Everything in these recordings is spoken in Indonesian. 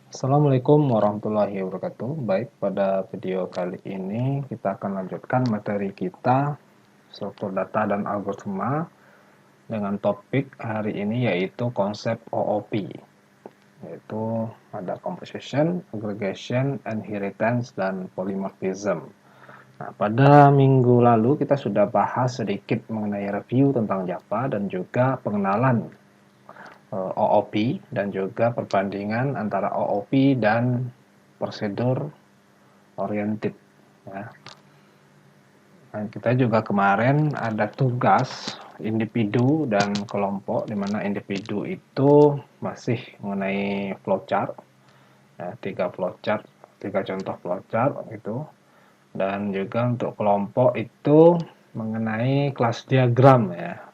Assalamualaikum warahmatullahi wabarakatuh. Baik, pada video kali ini kita akan lanjutkan materi kita struktur data dan algoritma dengan topik hari ini yaitu konsep OOP, yaitu ada composition, aggregation, inheritance, dan polymorphism. Nah, pada minggu lalu kita sudah bahas sedikit mengenai review tentang Java dan juga pengenalan OOP dan juga perbandingan antara OOP dan prosedur oriented ya. Dan kita juga kemarin ada tugas individu dan kelompok, di mana individu itu masih mengenai flowchart ya, tiga contoh flowchart itu, dan juga untuk kelompok itu mengenai kelas diagram ya.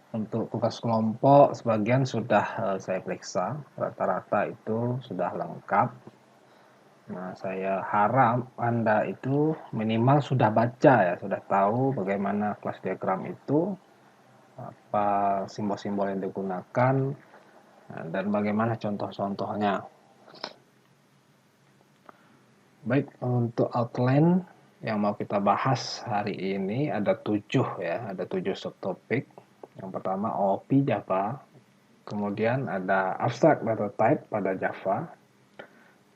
Untuk tugas kelompok sebagian sudah saya periksa, rata-rata itu sudah lengkap. Nah, saya harap Anda itu minimal sudah baca ya, sudah tahu bagaimana kelas diagram itu, apa simbol-simbol yang digunakan, dan bagaimana contoh-contohnya. Baik, untuk outline yang mau kita bahas hari ini ada 7 ya, ada 7 subtopik. Yang pertama OOP Java, kemudian ada abstract data type pada Java,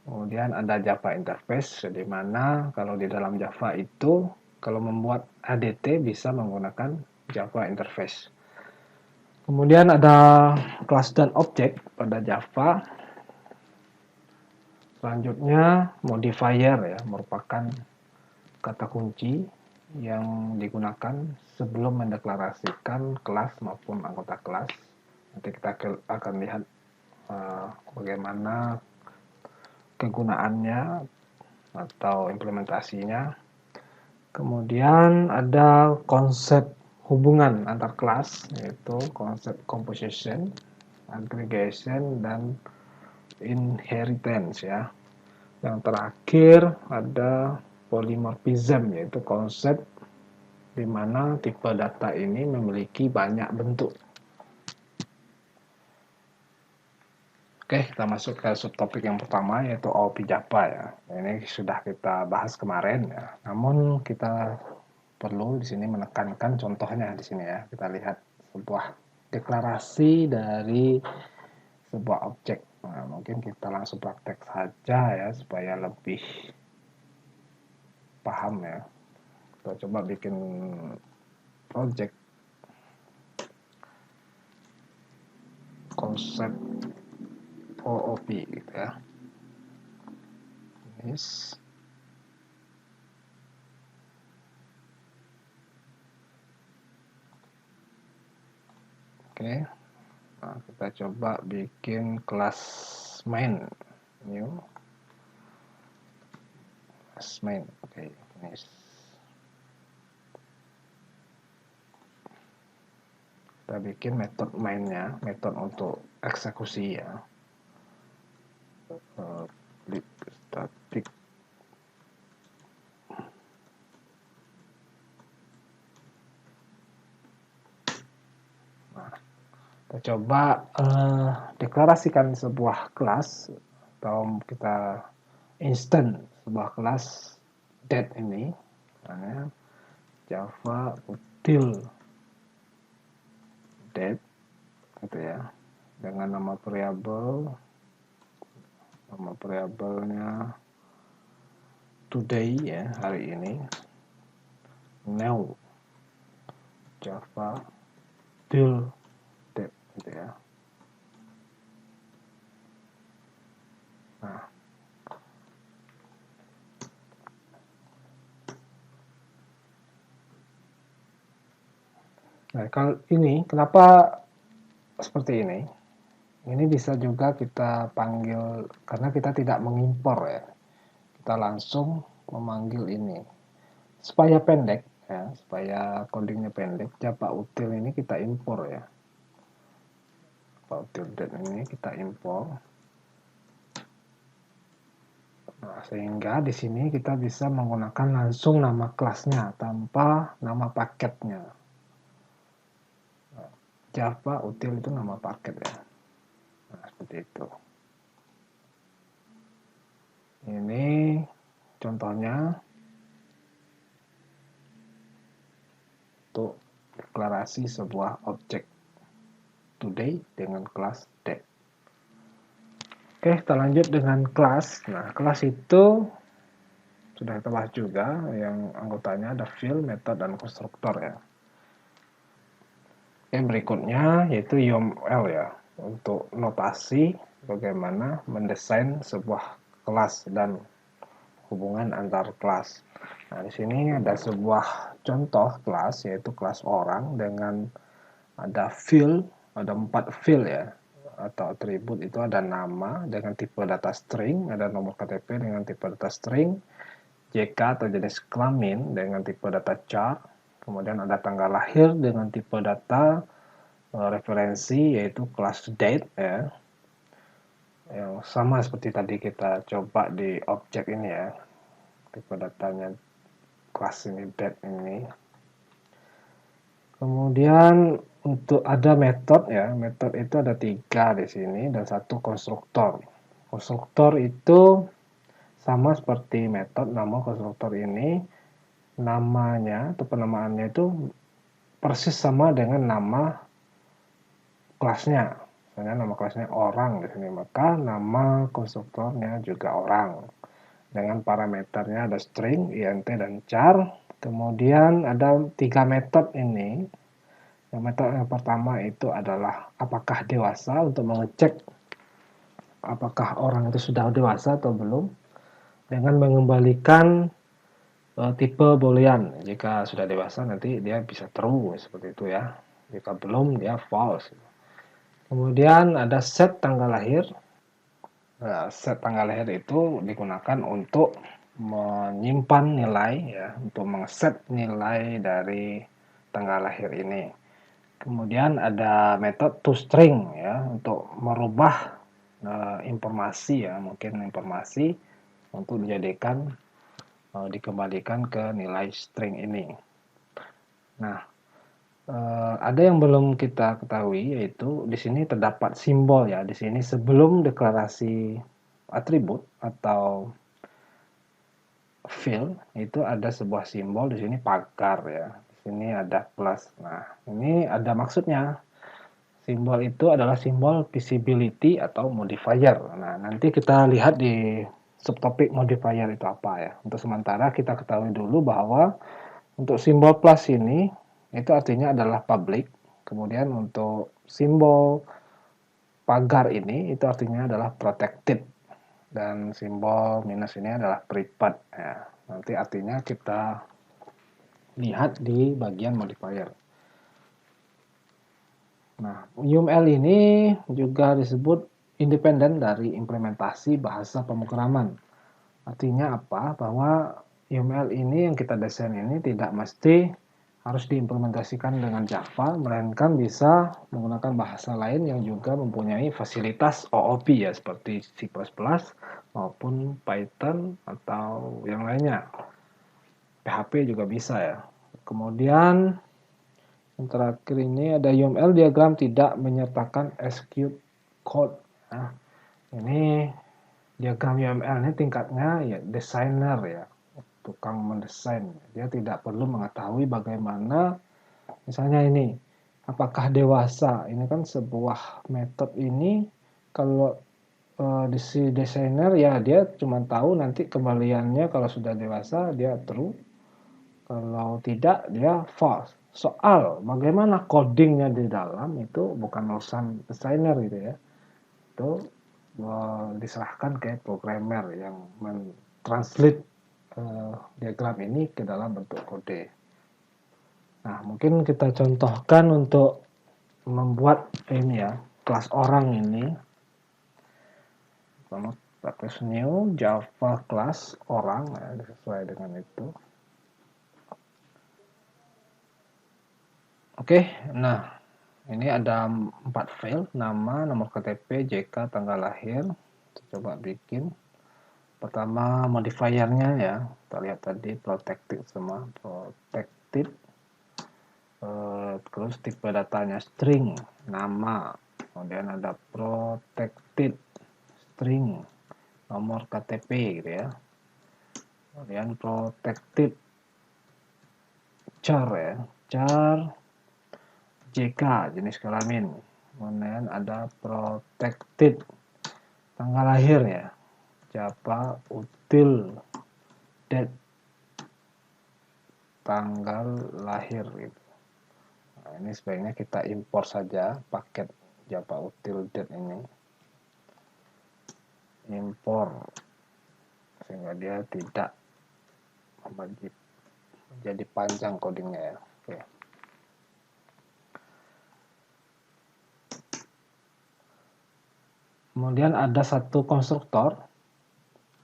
kemudian ada Java interface, di mana kalau di dalam Java itu kalau membuat ADT bisa menggunakan Java interface. Kemudian ada kelas dan objek pada Java. Selanjutnya modifier ya, merupakan kata kunci yang digunakan sebelum mendeklarasikan kelas maupun anggota kelas. Nanti kita akan lihat bagaimana kegunaannya atau implementasinya. Kemudian ada konsep hubungan antar kelas, yaitu konsep composition, aggregation, dan inheritance ya. Yang terakhir ada polymorphism, yaitu konsep di mana tipe data ini memiliki banyak bentuk. Oke, kita masuk ke subtopik yang pertama yaitu OOP Java ya. Ini sudah kita bahas kemarin ya. Namun kita perlu di sini menekankan contohnya di sini ya. Kita lihat sebuah deklarasi dari sebuah objek. Nah, mungkin kita langsung praktek saja ya supaya lebih paham ya. Kita coba bikin project konsep OOP gitu ya. Yes. Oke. Nah, kita coba bikin kelas main new kelas main. Oke, finish. Kita bikin metode mainnya, metode untuk eksekusi ya. Lib static. Nah, kita coba deklarasikan sebuah kelas atau kita instant sebuah kelas date ini, misalnya Java util date gitu ya, dengan nama variabelnya today ya, hari ini, now Java till date gitu ya. Nah, kalau ini kenapa seperti ini? Ini bisa juga kita panggil karena kita tidak mengimpor ya. Kita langsung memanggil ini. Supaya pendek ya, supaya codingnya pendek, Java util ini kita impor ya. Java util date ini kita impor. Nah, sehingga di sini kita bisa menggunakan langsung nama kelasnya tanpa nama paketnya. Java util itu nama paket ya. Nah, seperti itu. contohnya untuk deklarasi sebuah objek today dengan kelas date. Oke, kita lanjut dengan kelas. Nah, kelas itu sudah kita bahas juga, yang anggotanya ada field, method, dan konstruktor ya. Oke, berikutnya yaitu UML ya, untuk notasi bagaimana mendesain sebuah kelas dan hubungan antar kelas. Nah, di sini ada sebuah contoh kelas, yaitu kelas orang dengan ada field, ada 4 field ya, atau atribut. Itu ada nama dengan tipe data string, ada nomor KTP dengan tipe data string, JK atau jenis kelamin dengan tipe data char, kemudian ada tanggal lahir dengan tipe data referensi, yaitu kelas date ya, yang sama seperti tadi kita coba di objek ini ya, tipe datanya kelas ini, date ini. Kemudian untuk ada metode ya, metode itu ada 3 di sini dan 1 konstruktor. Konstruktor itu sama seperti metode, namun konstruktor ini namanya atau penamaannya itu persis sama dengan nama kelasnya. Misalnya nama kelasnya orang di sini, maka nama konstruktornya juga orang. Dengan parameternya ada string, int, dan char. Kemudian ada 3 metode ini. Yang metode yang pertama itu adalah apakah dewasa, untuk mengecek apakah orang itu sudah dewasa atau belum, dengan mengembalikan tipe boolean. Jika sudah dewasa nanti dia bisa true seperti itu ya. Jika belum dia false. Kemudian ada set tanggal lahir. Nah, set tanggal lahir itu digunakan untuk menyimpan nilai ya, untuk mengset nilai dari tanggal lahir ini. Kemudian ada metode toString ya, untuk merubah informasi ya, mungkin informasi untuk dijadikan dikembalikan ke nilai string ini. Nah, ada yang belum kita ketahui, yaitu di sini terdapat simbol ya. Di sini sebelum deklarasi atribut atau field itu ada sebuah simbol, di sini pagar ya. Di sini ada plus. Nah, ini ada maksudnya. Simbol itu adalah simbol visibility atau modifier. Nah, nanti kita lihat di subtopik modifier itu apa ya. Untuk sementara kita ketahui dulu bahwa untuk simbol plus ini itu artinya adalah public. Kemudian untuk simbol pagar ini itu artinya adalah protected. Dan simbol minus ini adalah private ya. Nanti artinya kita lihat di bagian modifier. Nah, UML ini juga disebut independen dari implementasi bahasa pemrograman. Artinya apa? Bahwa UML ini yang kita desain ini tidak mesti harus diimplementasikan dengan Java, melainkan bisa menggunakan bahasa lain yang juga mempunyai fasilitas OOP ya, seperti C++ maupun Python atau yang lainnya. PHP juga bisa ya. Kemudian yang terakhir ini ada UML diagram tidak menyertakan execute code. Nah, ini diagram UML ini tingkatnya ya desainer ya, tukang mendesain. Dia tidak perlu mengetahui bagaimana, misalnya ini, apakah dewasa. Ini kan sebuah metode ini, kalau si desainer ya dia cuma tahu nanti kembaliannya kalau sudah dewasa dia true, kalau tidak dia false. Soal bagaimana codingnya di dalam itu bukan urusan desainer gitu ya. Itu diserahkan ke programmer yang mentranslate diagram ini ke dalam bentuk kode. Nah, mungkin kita contohkan untuk membuat ini ya, kelas orang ini. Pertama, pakai new Java kelas orang ya, sesuai dengan itu. Oke, nah ini ada 4 file, nama, nomor KTP, JK, tanggal lahir. Kita coba bikin. Pertama modifiernya ya, kita lihat tadi protected semua, protected. Terus tipe datanya string, nama, kemudian ada protected string, nomor KTP gitu ya. Kemudian protected char ya, char JK jenis kelamin. Kemudian ada protected tanggal lahir ya, siapa util date tanggal lahir gitu. Nah, ini sebaiknya kita impor saja paket Java util date ini, impor sehingga dia tidak menjadi panjang codingnya ya. Oke. Kemudian ada satu konstruktor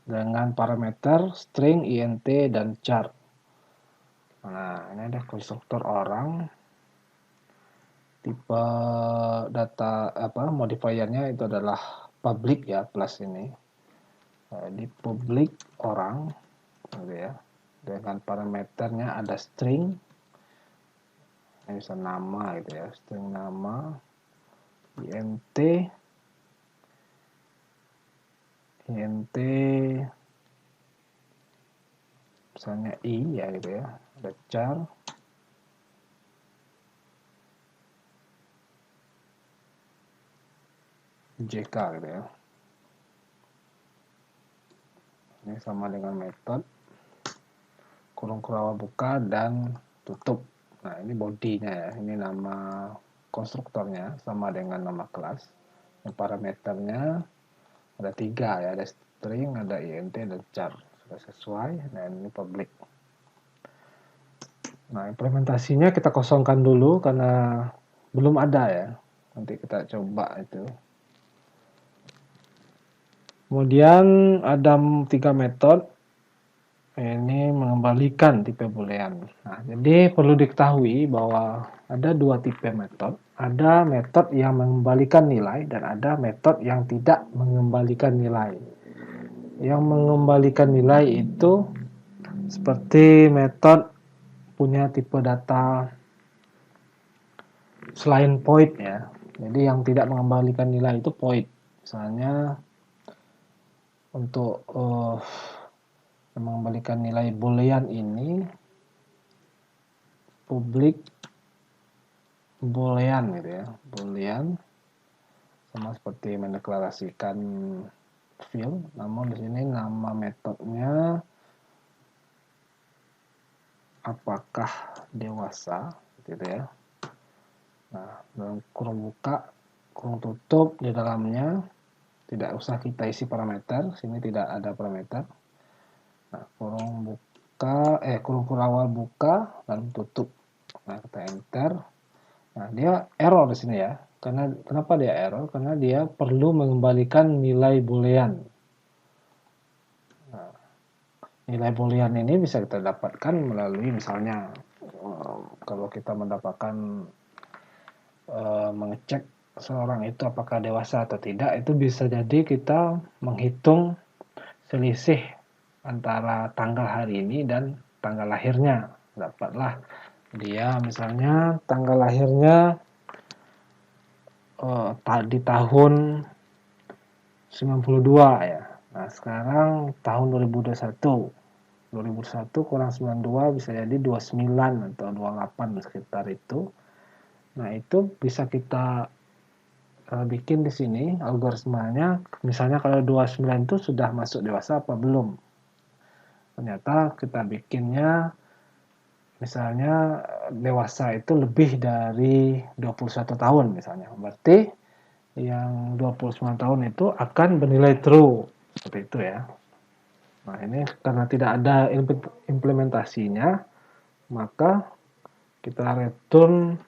dengan parameter string, int, dan char. Nah, ini ada konstruktor orang. Tipe data modifiernya itu adalah public ya, plus ini. Di public orang gitu ya. Dengan parameternya ada string. Ini bisa nama gitu ya, string nama, int misalnya i ya gitu ya, ada char, jk gitu ya. Ini sama dengan metode kurung kurang buka dan tutup. Nah, ini bodinya ya, ini nama konstruktornya sama dengan nama kelas. Yang parameternya ada 3 ya, ada string, ada int, dan char. Sudah sesuai, dan ini public. Nah, implementasinya kita kosongkan dulu karena belum ada ya. Nanti kita coba itu. Kemudian ada 3 metode. Ini mengembalikan tipe boolean. Nah, jadi perlu diketahui bahwa ada 2 tipe metode. Ada metode yang mengembalikan nilai dan ada metode yang tidak mengembalikan nilai. Yang mengembalikan nilai itu seperti metode punya tipe data selain void ya. Jadi yang tidak mengembalikan nilai itu void. Misalnya untuk mengembalikan nilai boolean ini public boolean gitu ya, boolean sama seperti mendeklarasikan field, namun di sini nama metodenya apakah dewasa gitu ya. Nah, dalam kurung buka, kurung tutup di dalamnya tidak usah kita isi parameter, sini tidak ada parameter. Nah, kurung buka, kurung awal buka dan tutup. Nah, kita enter. Nah, dia error di sini ya. Karena kenapa dia error? Karena dia perlu mengembalikan nilai boolean. Nah, nilai boolean ini bisa kita dapatkan melalui misalnya kalau kita mendapatkan mengecek seorang itu apakah dewasa atau tidak, itu bisa jadi kita menghitung selisih antara tanggal hari ini dan tanggal lahirnya. Dapatlah dia misalnya tanggal lahirnya di tahun 92 ya. Nah, sekarang tahun 2021. 2001 kurang 92 bisa jadi 29 atau 28 sekitar itu. Nah, itu bisa kita bikin di sini algoritmanya. Misalnya kalau 29 itu sudah masuk dewasa apa belum. Ternyata kita bikinnya misalnya dewasa itu lebih dari 21 tahun misalnya. Berarti yang 29 tahun itu akan bernilai true. Seperti itu ya. Nah, ini karena tidak ada implementasinya, maka kita return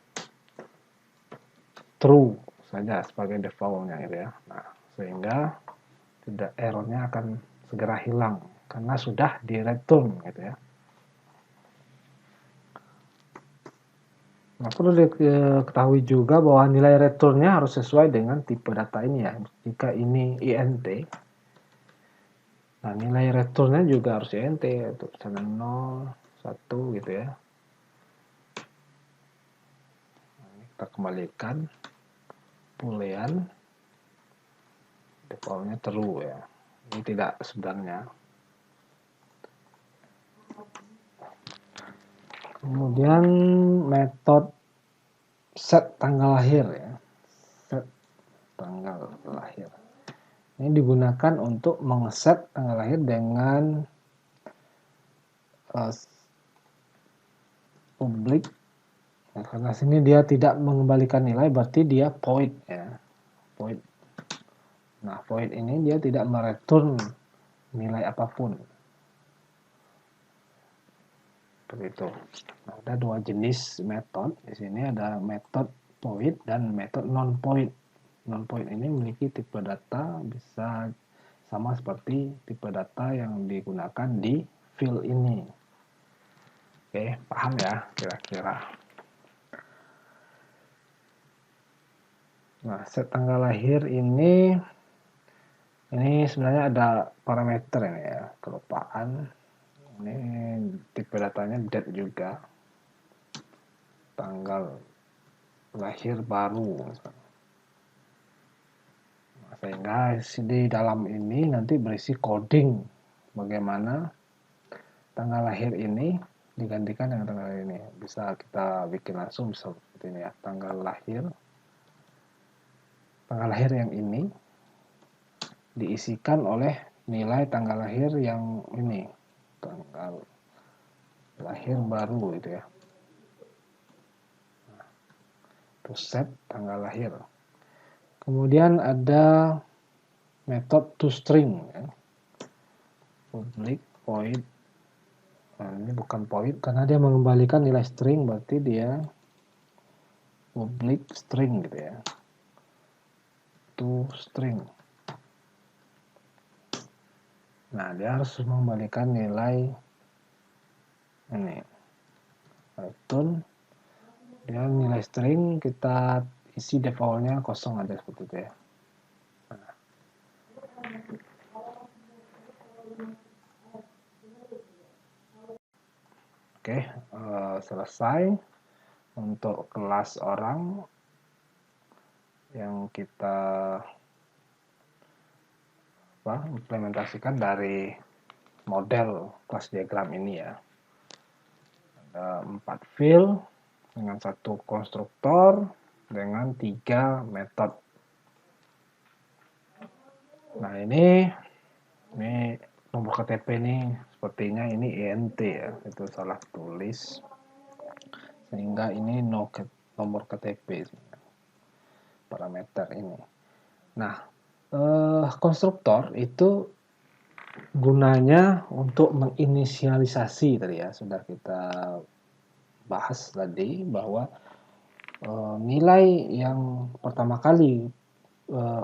true saja sebagai defaultnya gitu ya. Nah, sehingga tidak errornya akan segera hilang karena sudah di return gitu ya. Nah, perlu diketahui juga bahwa nilai returnnya harus sesuai dengan tipe data ini ya. Jika ini int, nah nilai returnnya juga harus int, untuk misalnya 0, 1 gitu ya. Nah, ini kita kembalikan boolean, defaultnya true ya. Ini tidak sebenarnya. Kemudian metode set tanggal lahir ya. Set tanggal lahir. Ini digunakan untuk mengset tanggal lahir dengan publik. Nah, karena sini dia tidak mengembalikan nilai, berarti dia void ya. Void. Nah, void ini dia tidak mereturn nilai apapun. Seperti itu. Nah, ada dua jenis metode. Di sini ada metode void dan metode non void. Non void ini memiliki tipe data bisa sama seperti tipe data yang digunakan di field ini. Oke, paham ya kira-kira. Nah, set tanggal lahir ini sebenarnya ada parameter ini ya, kelupaan. Ini tipe datanya date juga. Tanggal lahir baru. Nah, sehingga di dalam ini nanti berisi coding bagaimana tanggal lahir ini digantikan dengan tanggal lahir ini. Bisa kita bikin langsung seperti ini ya, tanggal lahir yang ini diisikan oleh nilai tanggal lahir yang ini, tanggal lahir baru gitu ya. Terus set tanggal lahir. Kemudian ada metode toString ya. Public void. Nah, ini bukan void karena dia mengembalikan nilai string, berarti dia public string gitu ya. toString. Nah, dia harus mengembalikan nilai ini. Return. Dia nilai string kita isi defaultnya kosong aja seperti itu ya. Nah. Oke, selesai untuk kelas orang yang kita implementasikan dari model kelas diagram ini ya. Ada 4 field dengan 1 konstruktor dengan 3 metode. Nah, ini nomor KTP ini sepertinya ini INT ya, itu salah tulis sehingga ini nomor KTP parameter ini. Nah, konstruktor itu gunanya untuk menginisialisasi tadi ya, sudah kita bahas tadi bahwa nilai yang pertama kali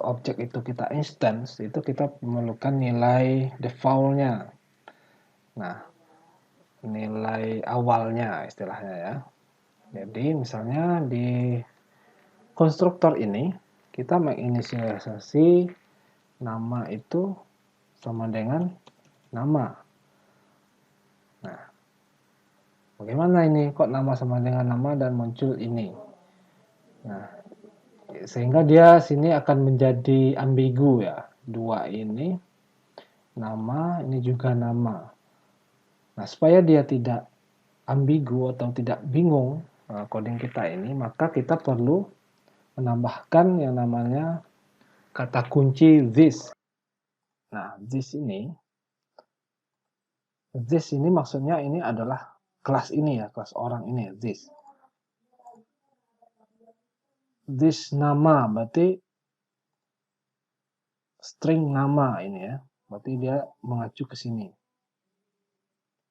objek itu kita instance, itu kita memerlukan nilai defaultnya. Nah, nilai awalnya istilahnya ya. Jadi misalnya di konstruktor ini kita menginisialisasi nama itu sama dengan nama. Nah, bagaimana ini kok nama sama dengan nama dan muncul ini? Nah, sehingga dia sini akan menjadi ambigu ya. 2 ini nama, ini juga nama. Nah, supaya dia tidak ambigu atau tidak bingung coding kita ini, maka kita perlu menambahkan yang namanya kata kunci this. Nah, this ini maksudnya ini adalah kelas ini ya, kelas orang ini ya, this. This nama berarti string nama ini ya, berarti dia mengacu ke sini.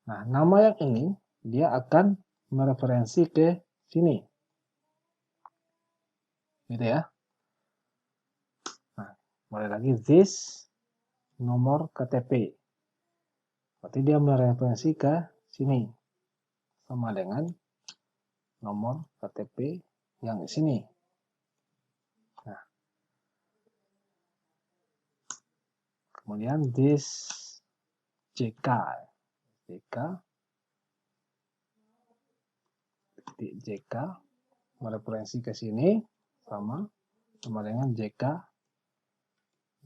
Nah, nama yang ini dia akan mereferensi ke sini. Gitu ya. Nah, mulai lagi this nomor KTP. Berarti dia mereferensi ke sini. Sama dengan nomor KTP yang di sini. Nah, kemudian this JK. JK mereferensi ke sini sama dengan JK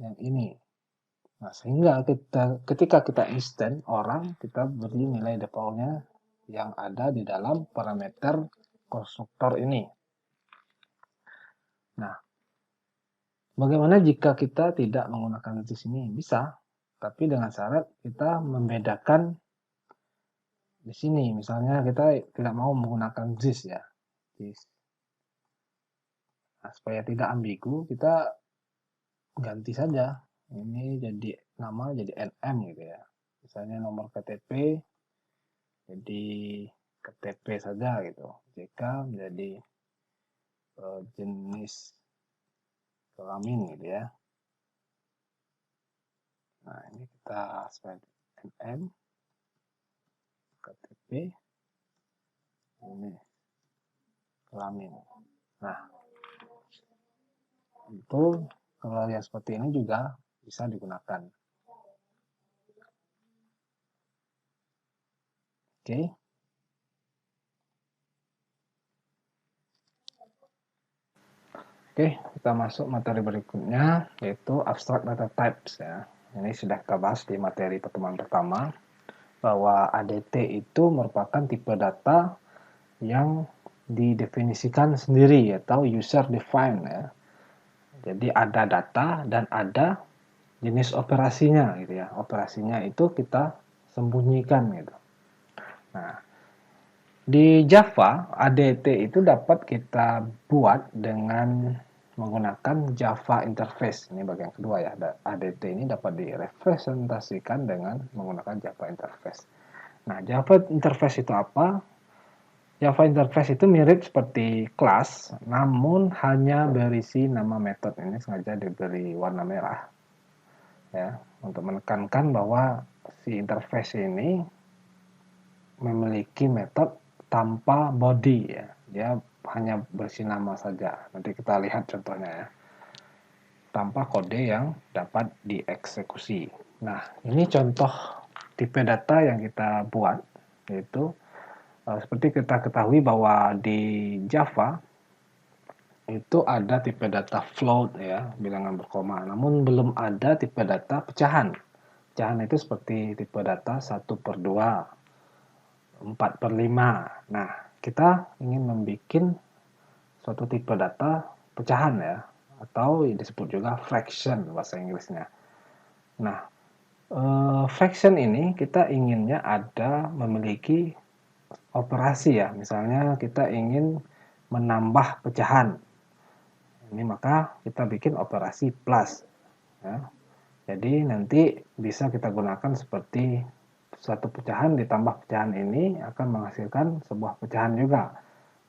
yang ini. Nah, sehingga ketika kita instant orang, kita beri nilai defaultnya yang ada di dalam parameter konstruktor ini. Nah, bagaimana jika kita tidak menggunakan this ini? Bisa, tapi dengan syarat kita membedakan di sini. Misalnya kita tidak mau menggunakan this ya. This. Nah, supaya tidak ambigu, kita ganti saja. Ini jadi nama jadi NM gitu ya. Misalnya nomor KTP jadi KTP saja gitu. JK menjadi jenis kelamin gitu ya. Nah, ini kita sebagai NM KTP ini kelamin. Nah, itu kalau yang seperti ini juga bisa digunakan. Oke. Oke, kita masuk materi berikutnya, yaitu abstract data types ya. Ini sudah kita bahas di materi pertemuan pertama, bahwa ADT itu merupakan tipe data yang didefinisikan sendiri atau user defined ya. Jadi ada data dan ada jenis operasinya gitu ya. Operasinya itu kita sembunyikan gitu. Nah, di Java, ADT itu dapat kita buat dengan menggunakan Java Interface. Ini bagian kedua ya. ADT ini dapat direpresentasikan dengan menggunakan Java Interface. Nah, Java Interface itu apa? Java Interface itu mirip seperti kelas, namun hanya berisi nama metode. Ini sengaja diberi warna merah ya, untuk menekankan bahwa si interface ini memiliki metode tanpa body ya. Dia hanya berisi nama saja. Nanti kita lihat contohnya ya. Tanpa kode yang dapat dieksekusi. Nah, ini contoh tipe data yang kita buat, yaitu seperti kita ketahui bahwa di Java itu ada tipe data float ya, bilangan berkoma. Namun belum ada tipe data pecahan. Pecahan itu seperti tipe data 1/2, 4/5. Nah, kita ingin membuat suatu tipe data pecahan ya, atau disebut juga fraction bahasa Inggrisnya. Nah, fraction ini kita inginnya ada memiliki operasi ya. Misalnya kita ingin menambah pecahan. Ini maka kita bikin operasi plus. Ya. Jadi nanti bisa kita gunakan seperti satu pecahan ditambah pecahan ini akan menghasilkan sebuah pecahan juga.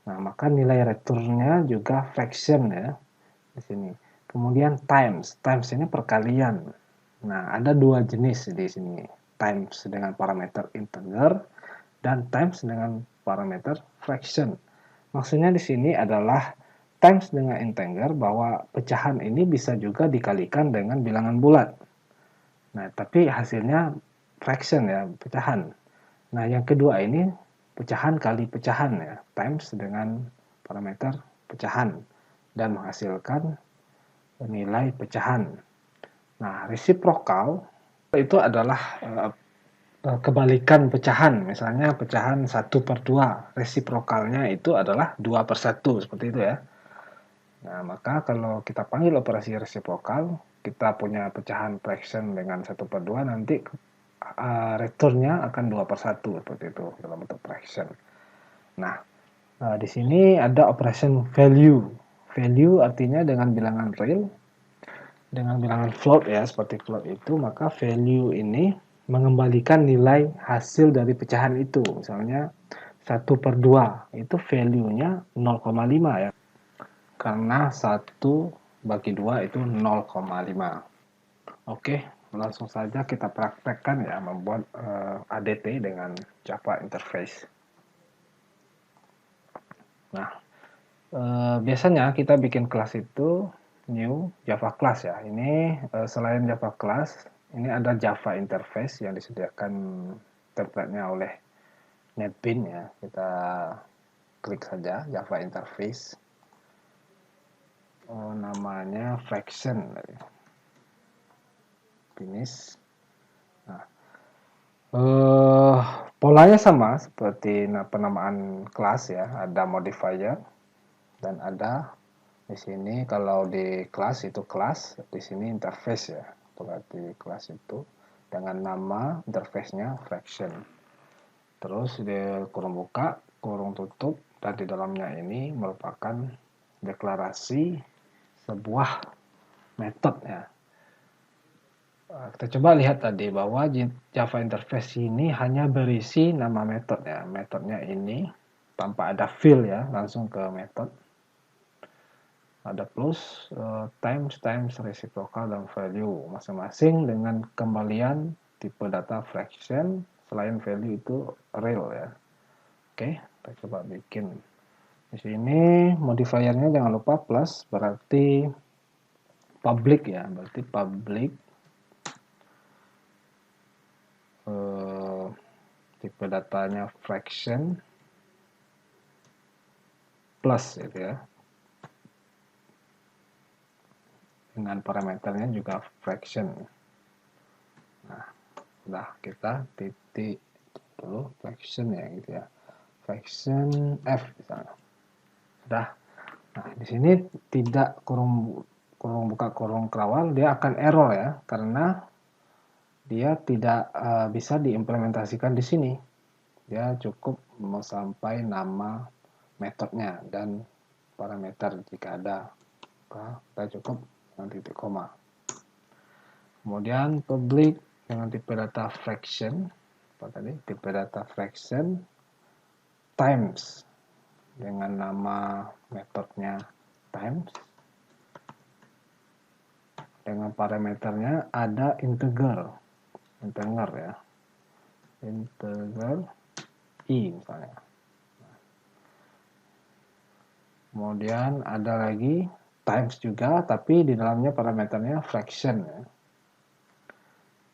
Nah, maka nilai returnnya juga fraction ya di sini. Kemudian times. Times ini perkalian. Nah, ada dua jenis di sini. Times dengan parameter integer dan times dengan parameter fraction. Maksudnya di sini adalah times dengan integer bahwa pecahan ini bisa juga dikalikan dengan bilangan bulat. Nah, tapi hasilnya fraction ya, pecahan. Nah, yang kedua ini pecahan kali pecahan ya, times dengan parameter pecahan dan menghasilkan nilai pecahan. Nah, reciprocal itu adalah kebalikan pecahan. Misalnya pecahan 1/2, reciprocalnya itu adalah 2/1, seperti itu ya. Nah, maka kalau kita panggil operasi reciprocal, kita punya pecahan fraction dengan 1/2, nanti returnnya akan 2/1, seperti itu dalam bentuk fraction. Nah, di sini ada operation value. Value artinya dengan bilangan real, dengan bilangan float ya, seperti float itu, maka value ini mengembalikan nilai hasil dari pecahan itu. Misalnya 1/2, itu value-nya 0,5 ya. Karena 1/2 itu 0,5. Oke, langsung saja kita praktekkan ya membuat ADT dengan Java Interface. Nah, biasanya kita bikin kelas itu new Java class ya. Ini selain Java class, ini ada Java Interface yang disediakan template-nya oleh NetBeans ya. Kita klik saja Java Interface. Namanya fraction. Finish. Nah, Polanya sama seperti penamaan kelas ya, ada modifier dan ada di sini kalau di kelas itu kelas, di sini interface ya. Berarti kelas itu dengan nama interface-nya fraction. Terus di kurung buka, kurung tutup, dan di dalamnya ini merupakan deklarasi sebuah metode ya. Kita coba lihat tadi bahwa Java Interface ini hanya berisi nama metode ya. Metodenya ini tanpa ada fill ya, langsung ke metode. Ada plus, times, reciprocal, dan value. Masing-masing dengan kembalian tipe data fraction, selain value itu real ya. Oke, kita coba bikin. Di sini modifiernya jangan lupa plus, berarti public ya, berarti public tipe datanya fraction plus gitu ya, dengan parameternya juga fraction. Nah, udah kita titik dulu fraction ya gitu ya, fraction f misalnya. Sudah. Nah, di sini tidak kurung buka kurung kerawal, dia akan error ya, karena dia tidak bisa diimplementasikan di sini. Dia cukup sampai nama metodenya dan parameter jika ada. Kita cukup dengan titik koma. Kemudian public dengan tipe data fraction, apa tadi? Tipe data fraction times dengan nama metodenya times. Dengan parameternya ada integer ya, integer i misalnya. Kemudian ada lagi times juga, tapi di dalamnya parameternya fraction ya.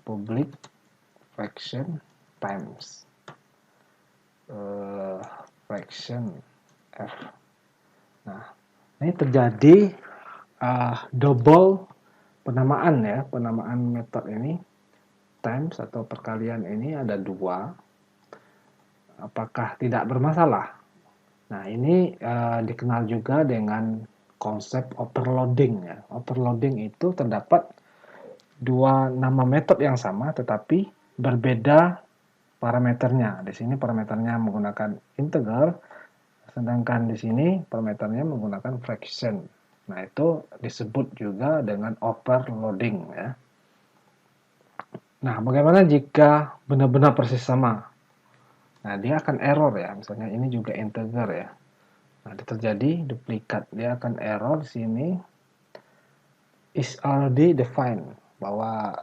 Public fraction times fraction f. Nah, ini terjadi double penamaan ya, penamaan metode ini. Times atau perkalian ini ada dua. Apakah tidak bermasalah? Nah, ini dikenal juga dengan konsep overloading ya. Overloading itu terdapat dua nama metode yang sama tetapi berbeda parameternya. Di sini parameternya menggunakan integer, sedangkan di sini parameternya menggunakan fraction. Nah, itu disebut juga dengan overloading ya. Nah, bagaimana jika benar-benar persis sama? Nah, dia akan error ya. Misalnya ini juga integer ya. Nah, terjadi duplikat. Dia akan error di sini is already defined, bahwa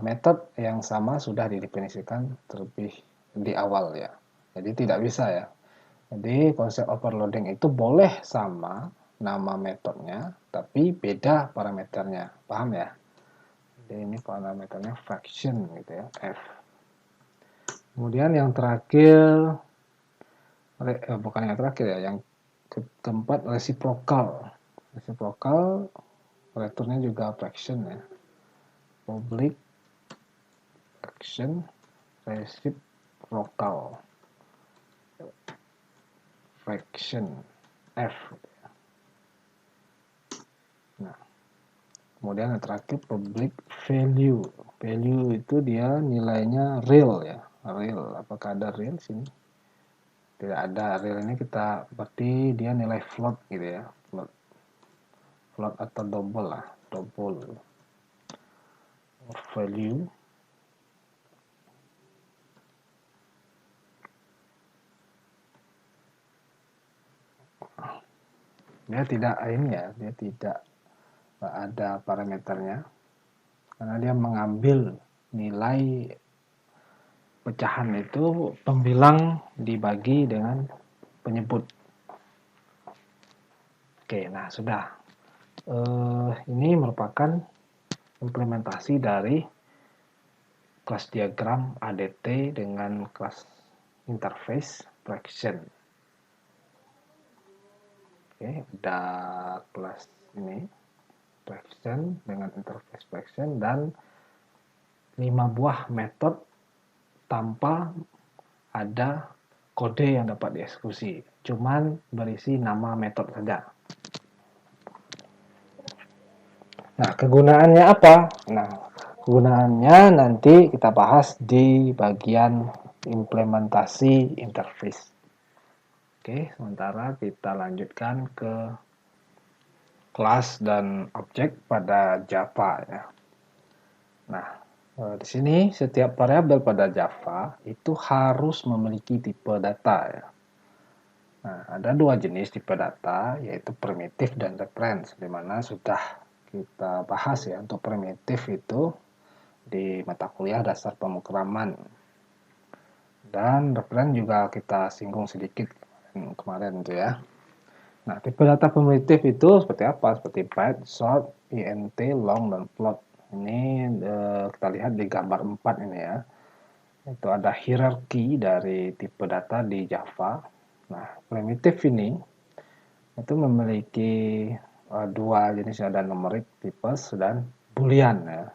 metode yang sama sudah didefinisikan terlebih di awal ya. Jadi tidak bisa ya. Jadi konsep overloading itu boleh sama nama metodenya, tapi beda parameternya. Paham ya? Jadi ini parameternya fraction gitu ya, f. Kemudian yang terakhir, bukan yang terakhir ya, yang keempat reciprocal. Reciprocal return-nya juga fraction ya. Public fraction reciprocal fraction f. Nah, kemudian yang terakhir public value. Value itu dia nilainya real ya, real. Apakah ada real sini? Tidak ada. Real ini kita berarti dia nilai float gitu ya, float atau double lah, double value. Dia tidak ini ya, dia tidak ada parameternya karena dia mengambil nilai pecahan itu pembilang dibagi dengan penyebut. Oke, nah sudah. Ini merupakan implementasi dari kelas diagram ADT dengan kelas interface fraction. Oke, ada kelas ini fraction dengan interface fraction dan 5 buah metode tanpa ada kode yang dapat dieksekusi, cuman berisi nama metode saja. Nah, kegunaannya apa? Nah, kegunaannya nanti kita bahas di bagian implementasi interface. Oke, sementara kita lanjutkan ke kelas dan objek pada Java ya. Nah, di sini setiap variabel pada Java itu harus memiliki tipe data ya. Nah, ada dua jenis tipe data, yaitu primitif dan reference, di mana sudah kita bahas ya. Untuk primitif itu di mata kuliah dasar pemrograman, dan reference juga kita singgung sedikit kemarin itu ya. Nah, tipe data primitif itu seperti apa? Seperti byte, short, int, long, dan float. Ini kita lihat di gambar 4 ini ya. Itu ada hierarki dari tipe data di Java. Nah, primitif ini itu memiliki dua jenis, ada numeric types dan boolean ya.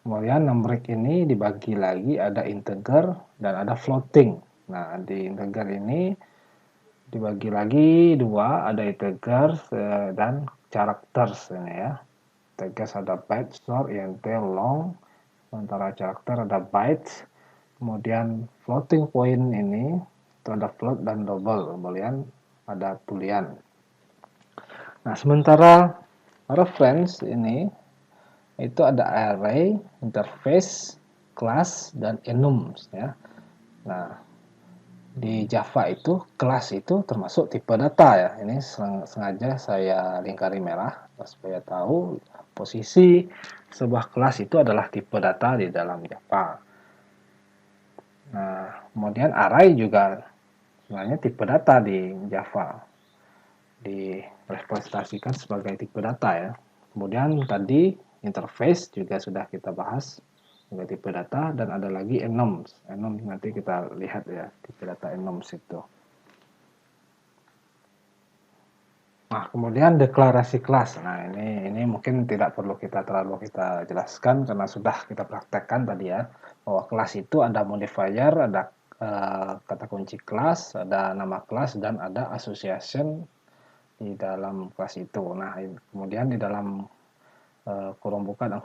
Kemudian numeric ini dibagi lagi, ada integer dan ada floating. Nah, di integer ini dibagi lagi dua, ada integer dan characters ini ya. Integer ada byte, short, int, long. Sementara karakter ada bytes. Kemudian floating point ini itu ada float dan double. Kemudian ada boolean. Nah, sementara reference ini itu ada array, interface, class, dan enums ya. Nah, di Java itu kelas itu termasuk tipe data ya. Ini sengaja saya lingkari merah supaya tahu posisi sebuah kelas itu adalah tipe data di dalam Java. Nah, kemudian array juga sebenarnya tipe data di Java, direpresentasikan sebagai tipe data ya. Kemudian tadi interface juga sudah kita bahas sebagai tipe data, dan ada lagi enums. Enums nanti kita lihat ya, tipe data enums itu. Nah, kemudian deklarasi kelas. Nah, ini mungkin tidak perlu kita jelaskan karena sudah kita praktekkan tadi ya, bahwa kelas itu ada modifier, ada kata kunci kelas, ada nama kelas, dan ada association di dalam kelas itu. Nah, kemudian di dalam kurung buka dan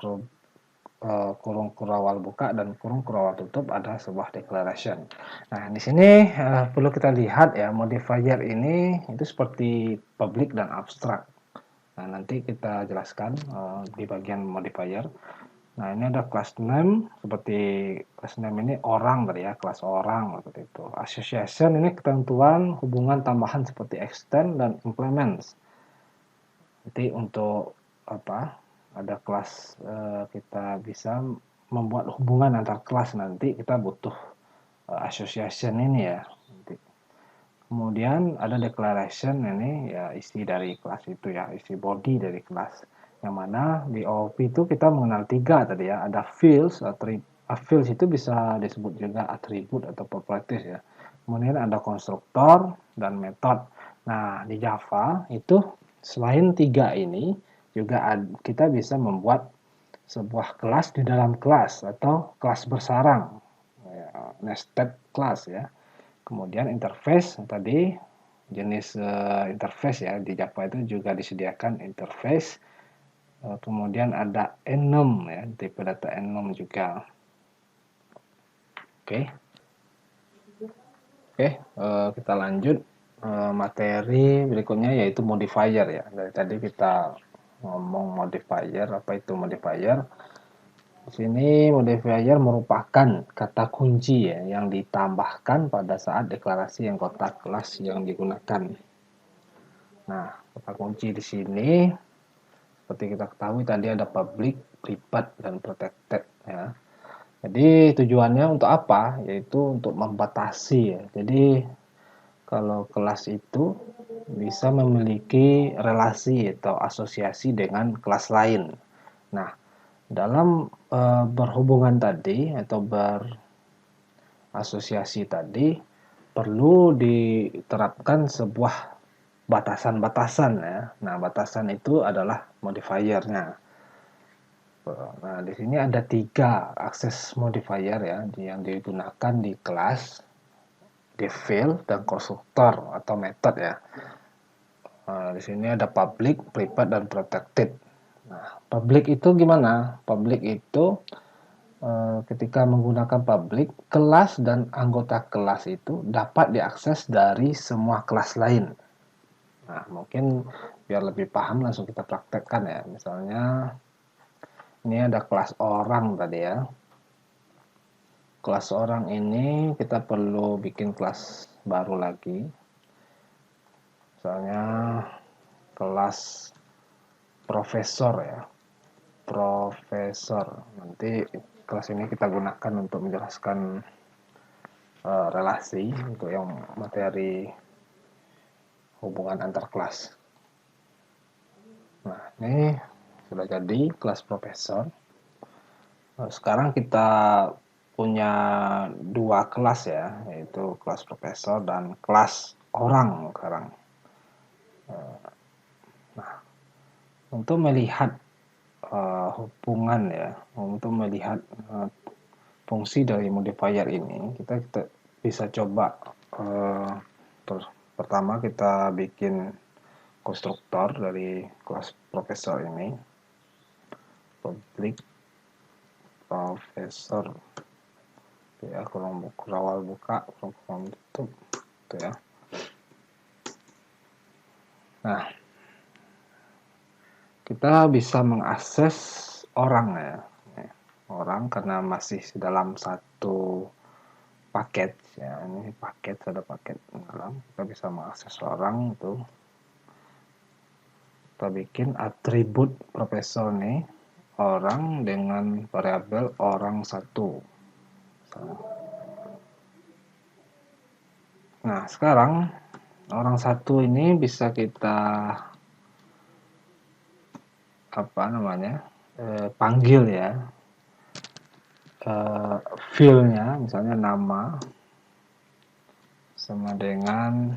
kurung kurawal buka dan kurung kurawal tutup ada sebuah declaration. Nah, di sini perlu kita lihat ya, modifier ini itu seperti public dan abstrak. Nah, nanti kita jelaskan di bagian modifier. Nah, ini ada class name, seperti class name ini orang tadi ya, kelas orang seperti itu. Association ini ketentuan hubungan tambahan seperti extend dan implements. Nanti untuk apa? Ada kelas, kita bisa membuat hubungan antar kelas, nanti kita butuh association ini ya. Nanti. Kemudian ada declaration, ini ya isi dari kelas itu ya, isi body dari kelas. Yang mana di OOP itu kita mengenal 3 tadi ya, ada fields, fields itu bisa disebut juga atribut atau properties ya. Kemudian ada konstruktor dan metode. Nah, di Java itu selain 3 ini juga kita bisa membuat sebuah kelas di dalam kelas atau kelas bersarang, nested class ya. Kemudian interface tadi, jenis interface ya, di Java itu juga disediakan interface. Kemudian ada enum ya, tipe data enum juga. Oke. Kita lanjut materi berikutnya, yaitu modifier ya. Dari tadi kita ngomong modifier, apa itu modifier? Di sini modifier merupakan kata kunci ya, yang ditambahkan pada saat deklarasi anggota kelas yang digunakan. Nah, kata kunci di sini seperti kita ketahui tadi ada public, private, dan protected ya. Jadi tujuannya untuk apa? Yaitu untuk membatasi ya. Jadi kalau kelas itu bisa memiliki relasi atau asosiasi dengan kelas lain. Nah, dalam berhubungan tadi atau berasosiasi tadi, perlu diterapkan sebuah batasan-batasan ya. Nah, batasan itu adalah modifiernya. Nah, di sini ada 3 akses modifier ya yang digunakan di kelas. field dan konstruktor atau method ya. Di sini ada public, private, dan protected. Nah, public itu gimana? Public itu ketika menggunakan public, kelas dan anggota kelas itu dapat diakses dari semua kelas lain. Nah, mungkin biar lebih paham langsung kita praktekkan ya. Misalnya ini ada kelas orang tadi ya. Kelas orang ini kita perlu bikin kelas baru lagi. Misalnya kelas profesor ya. Profesor. Nanti kelas ini kita gunakan untuk menjelaskan relasi untuk yang materi hubungan antar kelas. Nah, ini sudah jadi kelas profesor. Nah, sekarang kita punya dua kelas ya, yaitu kelas profesor dan kelas orang sekarang. Nah, untuk melihat hubungan ya, untuk melihat fungsi dari modifier ini, kita bisa coba pertama kita bikin konstruktor dari kelas profesor ini, public profesor ya, kolom awal buka, kolom tutup gitu ya. Nah, kita bisa mengakses orang ya, orang karena masih dalam satu paket ya, ini paket, ada paket dalam, kita bisa mengakses orang itu. Kita bikin atribut profesor nih, orang dengan variabel orang satu. Nah, sekarang orang satu ini bisa kita panggil ya, field-nya misalnya nama sama dengan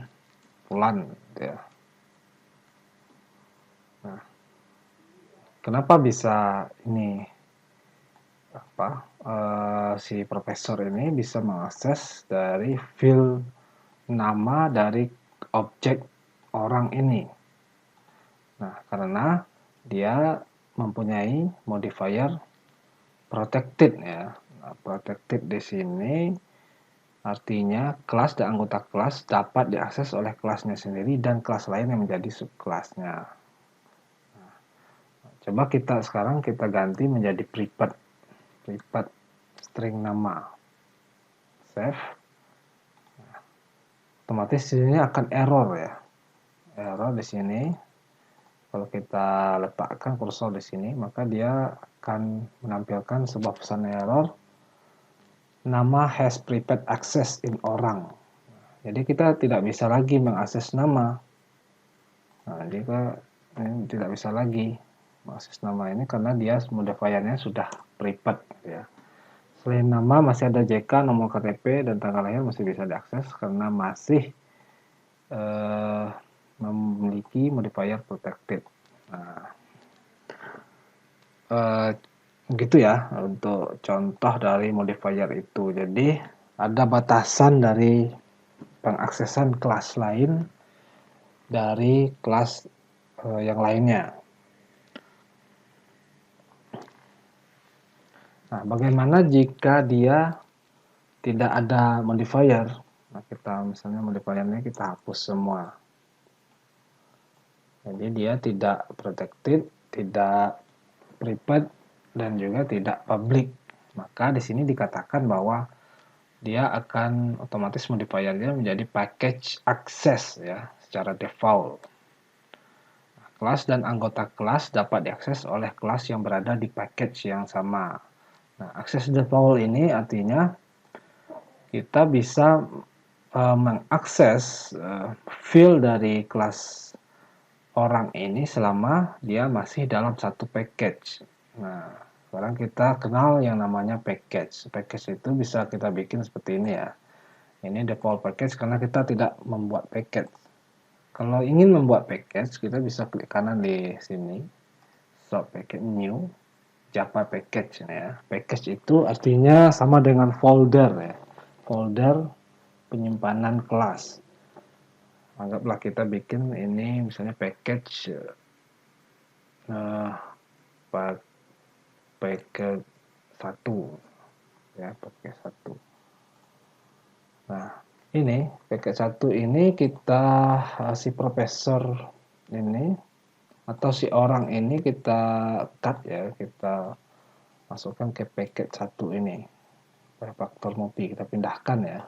Fulan ya. Nah, kenapa bisa ini si profesor ini bisa mengakses dari field nama dari objek orang ini? Nah, karena dia mempunyai modifier protected ya. Nah, protected di sini artinya kelas dan anggota kelas dapat diakses oleh kelasnya sendiri dan kelas lain yang menjadi subkelasnya. Nah, coba sekarang kita ganti menjadi private string nama. Save. Nah, otomatis di sini akan error ya. Error di sini. Kalau kita letakkan kursor di sini, maka dia akan menampilkan sebuah pesan error, nama has private access in orang. Jadi kita tidak bisa lagi mengakses nama. Nah, jika ini tidak bisa lagi mengakses nama ini karena dia modifiernya sudah private ya. Selain nama masih ada JK, nomor KTP, dan tanggal lahir masih bisa diakses karena masih memiliki modifier protected. Nah, gitu ya untuk contoh dari modifier itu. Jadi ada batasan dari pengaksesan kelas lain dari kelas yang lainnya. Nah, bagaimana jika dia tidak ada modifier? Nah, kita misalnya modifiernya kita hapus semua. Jadi dia tidak protected, tidak private, dan juga tidak public. Maka di sini dikatakan bahwa dia akan otomatis modifiernya menjadi package access ya, secara default. Kelas dan anggota kelas dapat diakses oleh kelas yang berada di package yang sama. Nah, access default ini artinya kita bisa mengakses field dari kelas orang ini selama dia masih dalam satu package. Nah, sekarang kita kenal yang namanya package. Package itu bisa kita bikin seperti ini ya. Ini default package karena kita tidak membuat package. Kalau ingin membuat package, kita bisa klik kanan di sini, Shop Package New, Java Package ya. Package itu artinya sama dengan folder ya. Folder penyimpanan kelas. Anggaplah kita bikin ini misalnya package package 1 ya, package 1. Nah, ini package 1 ini kita si profesor ini atau si orang ini kita cut ya, kita masukkan ke package 1 ini. Faktor multi kita pindahkan ya.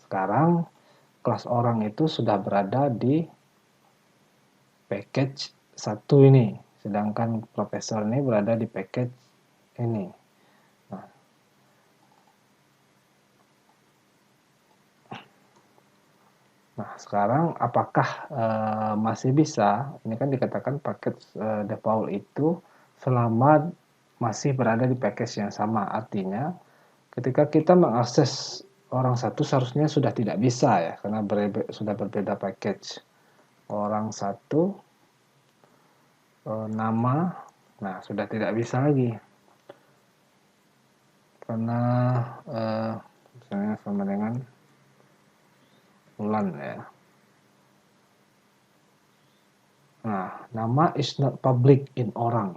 Sekarang kelas orang itu sudah berada di package 1 ini, sedangkan profesor ini berada di package ini. Nah, sekarang apakah masih bisa? Ini kan dikatakan package default itu selama masih berada di package yang sama. Artinya, ketika kita mengakses orang satu seharusnya sudah tidak bisa ya, karena sudah berbeda package. Orang satu, nama, nah sudah tidak bisa lagi. Karena misalnya sama dengan bulan ya. Nah, nama is not public in orang.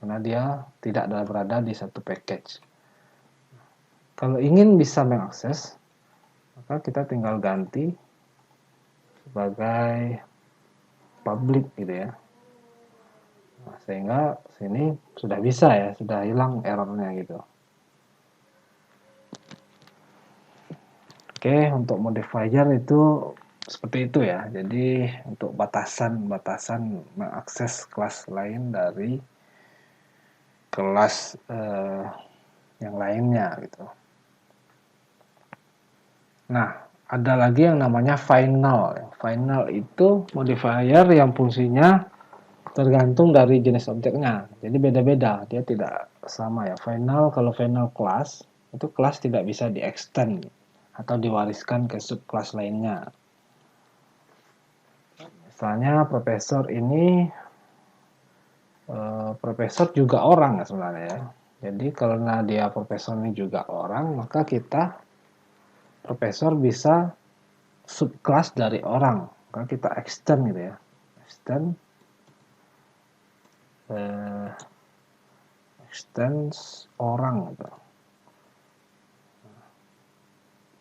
Karena dia tidak berada di satu package. Kalau ingin bisa mengakses, maka kita tinggal ganti sebagai public gitu ya. Nah, sehingga sini sudah bisa ya, sudah hilang errornya gitu. Oke, untuk modifier itu seperti itu ya. Jadi untuk batasan-batasan mengakses kelas lain dari kelas yang lainnya gitu. Nah, ada lagi yang namanya final. Final itu modifier yang fungsinya tergantung dari jenis objeknya. Jadi beda-beda, dia tidak sama ya. Final, kalau final class, itu kelas tidak bisa di-extend atau diwariskan ke subclass lainnya. Misalnya profesor ini, profesor juga orang ya sebenarnya ya. Jadi karena dia profesor ini juga orang, maka kita profesor bisa subclass dari orang. Maka kita extend gitu ya. Extend extends orang gitu.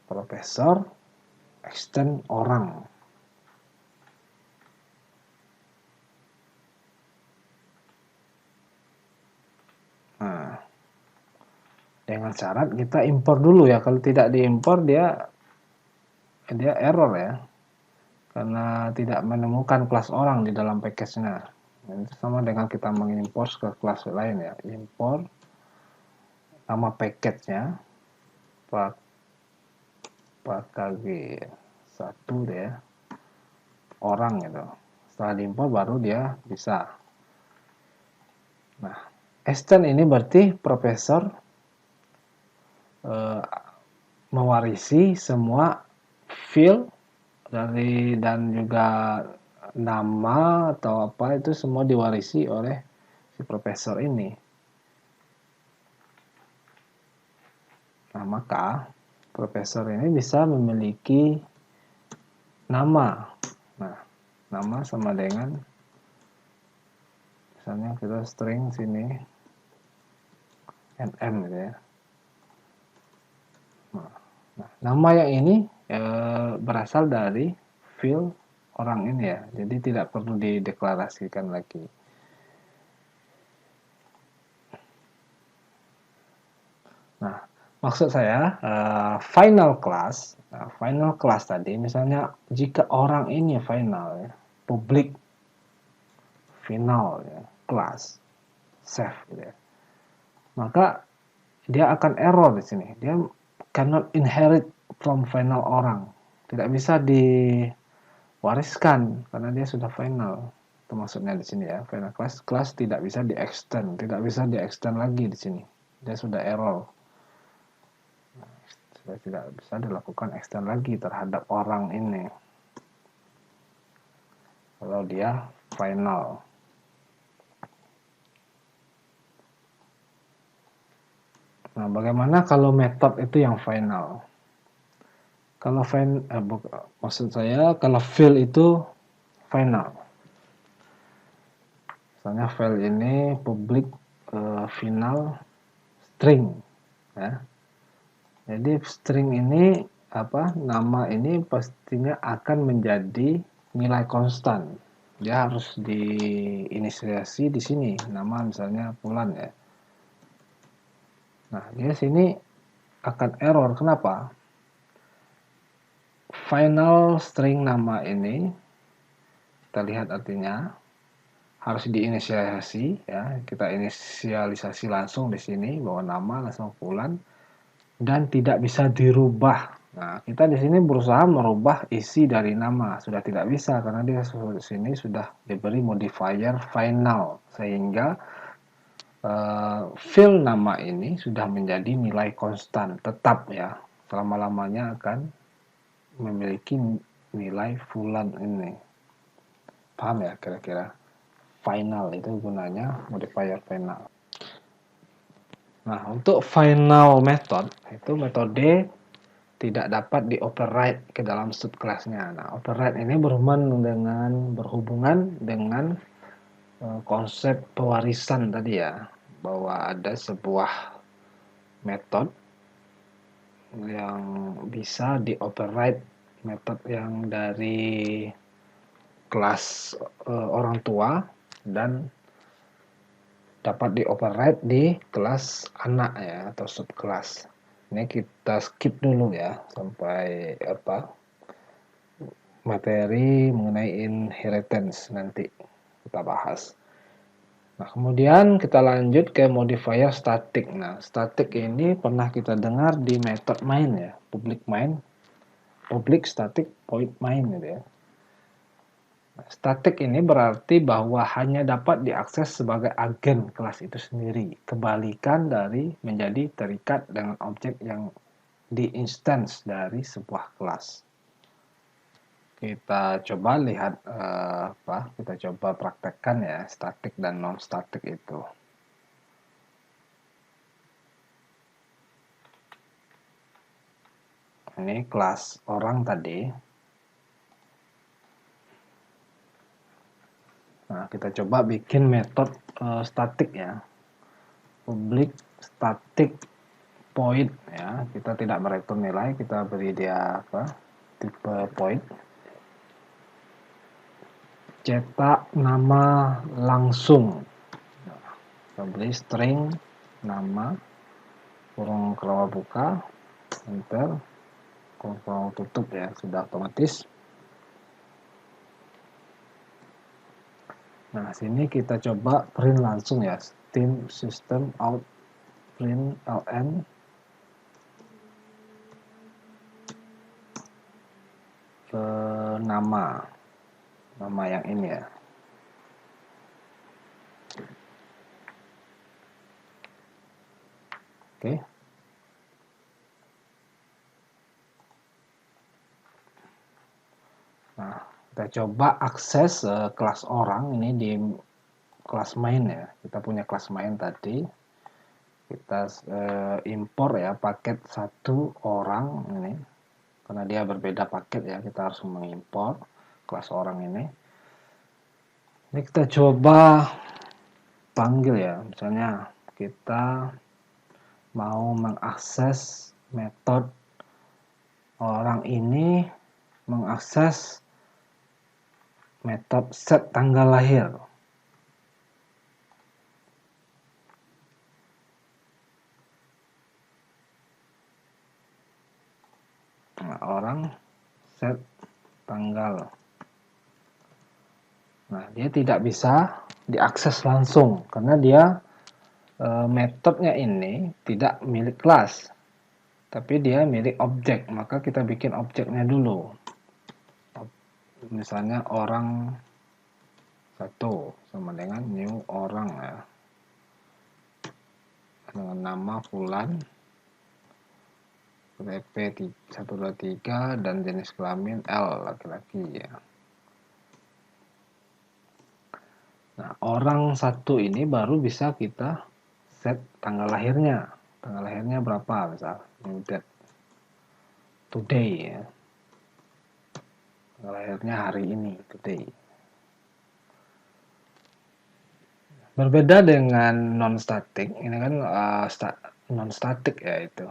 Profesor extend orang. Nah, dengan syarat kita impor dulu ya. Kalau tidak diimpor dia error ya. Karena tidak menemukan kelas orang di dalam package-nya. Itu sama dengan kita mengimpor ke kelas lain ya. Impor nama package-nya package 1 deh ya. Orang gitu. Setelah diimpor baru dia bisa. Nah, extend ini berarti profesor mewarisi semua field dari dan juga nama atau apa itu semua diwarisi oleh si profesor ini. Nah, maka profesor ini bisa memiliki nama. Nah, nama sama dengan misalnya kita string sini nm gitu ya. Nah, nama yang ini berasal dari field orang ini ya, jadi tidak perlu dideklarasikan lagi. Nah, maksud saya final class, final class tadi, misalnya jika orang ini final ya, public final ya, class save gitu ya, maka dia akan error di sini. Dia cannot inherit from final orang, tidak bisa diwariskan karena dia sudah final. Itu maksudnya di sini ya, final class tidak bisa di-extend, tidak bisa di-extend lagi di sini. Dia sudah error. Sudah tidak bisa dilakukan extend lagi terhadap orang ini. Kalau dia final. Nah, bagaimana kalau metode itu yang final? Kalau maksud saya kalau file itu final. Misalnya file ini public final string ya. Jadi string ini nama ini pastinya akan menjadi nilai konstan. Dia harus diinisiasi di sini, nama misalnya Fulan ya. Nah, di sini akan error. Kenapa? Final string nama ini kita lihat artinya harus diinisiasi ya. Kita inisialisasi langsung di sini bahwa nama langsung Fulan dan tidak bisa dirubah. Nah, kita di sini berusaha merubah isi dari nama, sudah tidak bisa karena di sini sudah diberi modifier final sehingga field nama ini sudah menjadi nilai konstan tetap ya, selama-lamanya akan memiliki nilai Fulan ini. Paham ya kira-kira? Final itu gunanya modifier final. Nah, untuk final method itu metode tidak dapat di-override ke dalam subclass-nya. Nah, override ini berhubungan dengan konsep pewarisan tadi ya, bahwa ada sebuah metode yang bisa di-override, metode yang dari kelas orang tua dan dapat di-override di kelas anak ya atau subclass. Ini kita skip dulu ya sampai materi mengenai inheritance nanti kita bahas. Nah, kemudian kita lanjut ke modifier static. Nah, static ini pernah kita dengar di method main ya, public static void main gitu ya. Nah, static ini berarti bahwa hanya dapat diakses sebagai agen kelas itu sendiri, kebalikan dari menjadi terikat dengan objek yang di instance dari sebuah kelas. Kita coba lihat kita coba praktekkan ya static dan non static itu. Ini kelas orang tadi. Nah, kita coba bikin metode static ya. Public static void ya. Kita tidak mereturn nilai, kita beri dia tipe void. Cetak nama langsung. Kita beri string nama kurung kerawa buka, enter, kurung tutup ya, sudah otomatis. Nah, sini kita coba print langsung ya, steam system out print ln nama yang ini ya. Oke. Nah, kita coba akses kelas orang ini di kelas main ya. Kita punya kelas main tadi. Kita impor ya paket satu orang ini. Karena dia berbeda paket ya, kita harus mengimpor kelas orang ini. Ini kita coba panggil ya. Misalnya kita mau mengakses metode orang ini mengakses metode set tanggal lahir. Nah, orang set tanggal. Nah, dia tidak bisa diakses langsung karena dia metodenya ini tidak milik kelas, tapi dia milik objek. Maka kita bikin objeknya dulu. Misalnya orang 1 sama dengan new orang ya, dengan nama Fulan, TP 123 dan jenis kelamin L laki-laki ya. Nah, orang 1 ini baru bisa kita set tanggal lahirnya. Tanggal lahirnya berapa misal, new date. today ya. Tanggal lahirnya hari ini, today. Berbeda dengan non-static, ini kan non-static ya itu.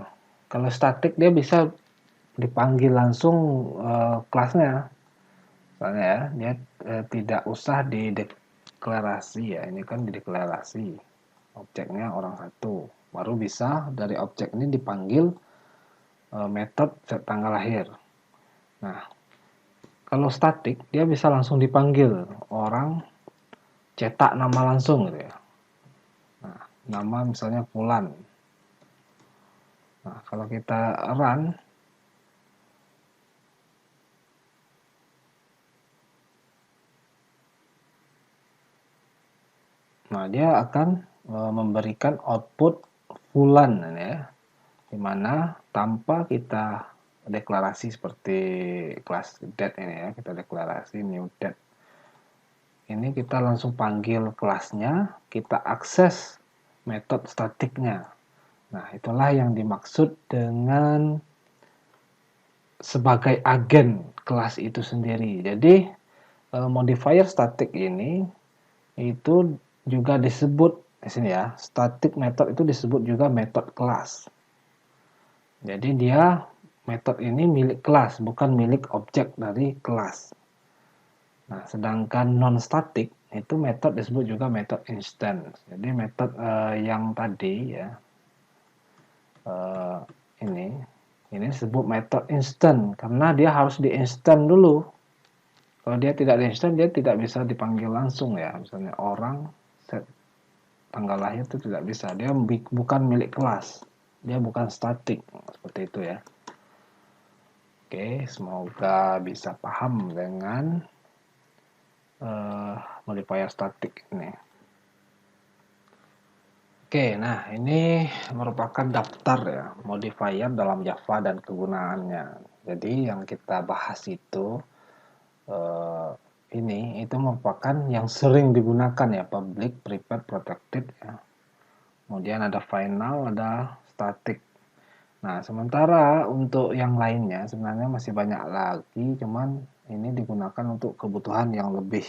Kalau static dia bisa dipanggil langsung kelasnya. Misalnya ya, dia tidak usah dideklarasi ya, ini kan dideklarasi. Objeknya orang satu, baru bisa dari objek ini dipanggil metode tanggal lahir. Nah, kalau static dia bisa langsung dipanggil orang cetak nama langsung gitu ya. Nah, nama misalnya Fulan. Nah, kalau kita run, nah dia akan memberikan output Fulan ya, dimana tanpa kita deklarasi seperti kelas date ini ya, kita deklarasi new date. Ini kita langsung panggil kelasnya, kita akses metode statiknya. Nah, itulah yang dimaksud dengan sebagai agen kelas itu sendiri. Jadi, modifier static ini itu juga disebut di sini ya, static method itu disebut juga method kelas. Jadi dia metode ini milik kelas, bukan milik objek dari kelas. Nah, sedangkan non-static itu metode disebut juga metode instant. Jadi metode yang tadi ya, ini disebut metode instant karena dia harus di instant dulu. Kalau dia tidak di instant, dia tidak bisa dipanggil langsung ya. Misalnya orang set tanggal lahir itu tidak bisa. Dia bukan milik kelas. Dia bukan static seperti itu ya. Oke, semoga bisa paham dengan modifier static ini. Oke, nah ini merupakan daftar ya modifier dalam Java dan kegunaannya. Jadi yang kita bahas itu ini itu merupakan yang sering digunakan ya, public, private, protected ya. Kemudian ada final, ada static. Nah, sementara untuk yang lainnya sebenarnya masih banyak lagi, cuman ini digunakan untuk kebutuhan yang lebih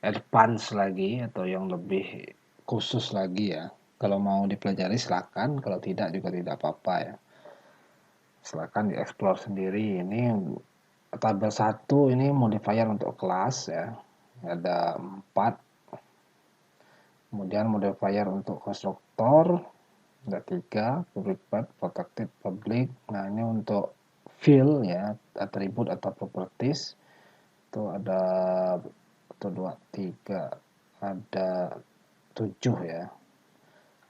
advance lagi atau yang lebih khusus lagi ya. Kalau mau dipelajari silakan, kalau tidak juga tidak apa-apa ya. Silakan dieksplor sendiri. Ini tabel 1 ini modifier untuk kelas ya. Ada 4. Kemudian modifier untuk konstruktor ada 3, private, protected, public. Nah, ini untuk field ya, atribut atau properties. Itu ada 1 2 3 ada 7 ya.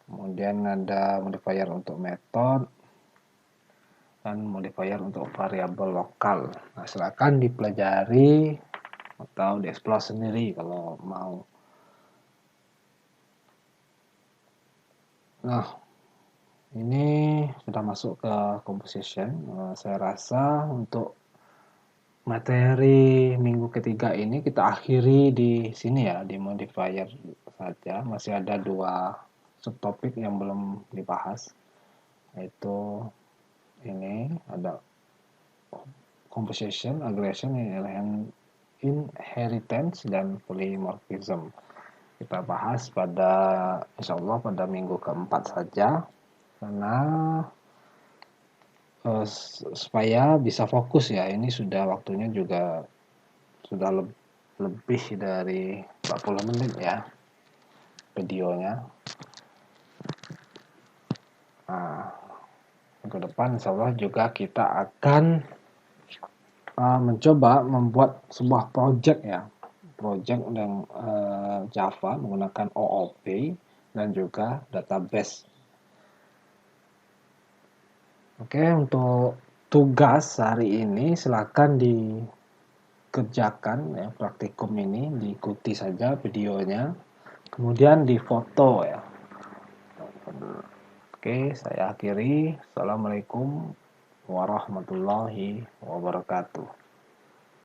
Kemudian ada modifier untuk method dan modifier untuk variabel lokal. Nah, silakan dipelajari atau dieksplor sendiri kalau mau. Nah, ini sudah masuk ke composition. Saya rasa untuk materi minggu ketiga ini kita akhiri di sini ya, di modifier saja. Masih ada 2 subtopik yang belum dibahas, yaitu ini ada composition, aggression, inheritance, dan polymorphism. Kita bahas pada insya Allah pada minggu keempat saja, karena supaya bisa fokus ya. Ini sudah waktunya juga sudah lebih dari 40 menit ya videonya. Nah, ke depan insya Allah juga kita akan mencoba membuat sebuah project ya, project dan Java menggunakan OOP dan juga database. Oke, untuk tugas hari ini silakan dikerjakan ya, praktikum ini diikuti saja videonya, kemudian difoto ya. Oke, saya akhiri. Assalamualaikum warahmatullahi wabarakatuh.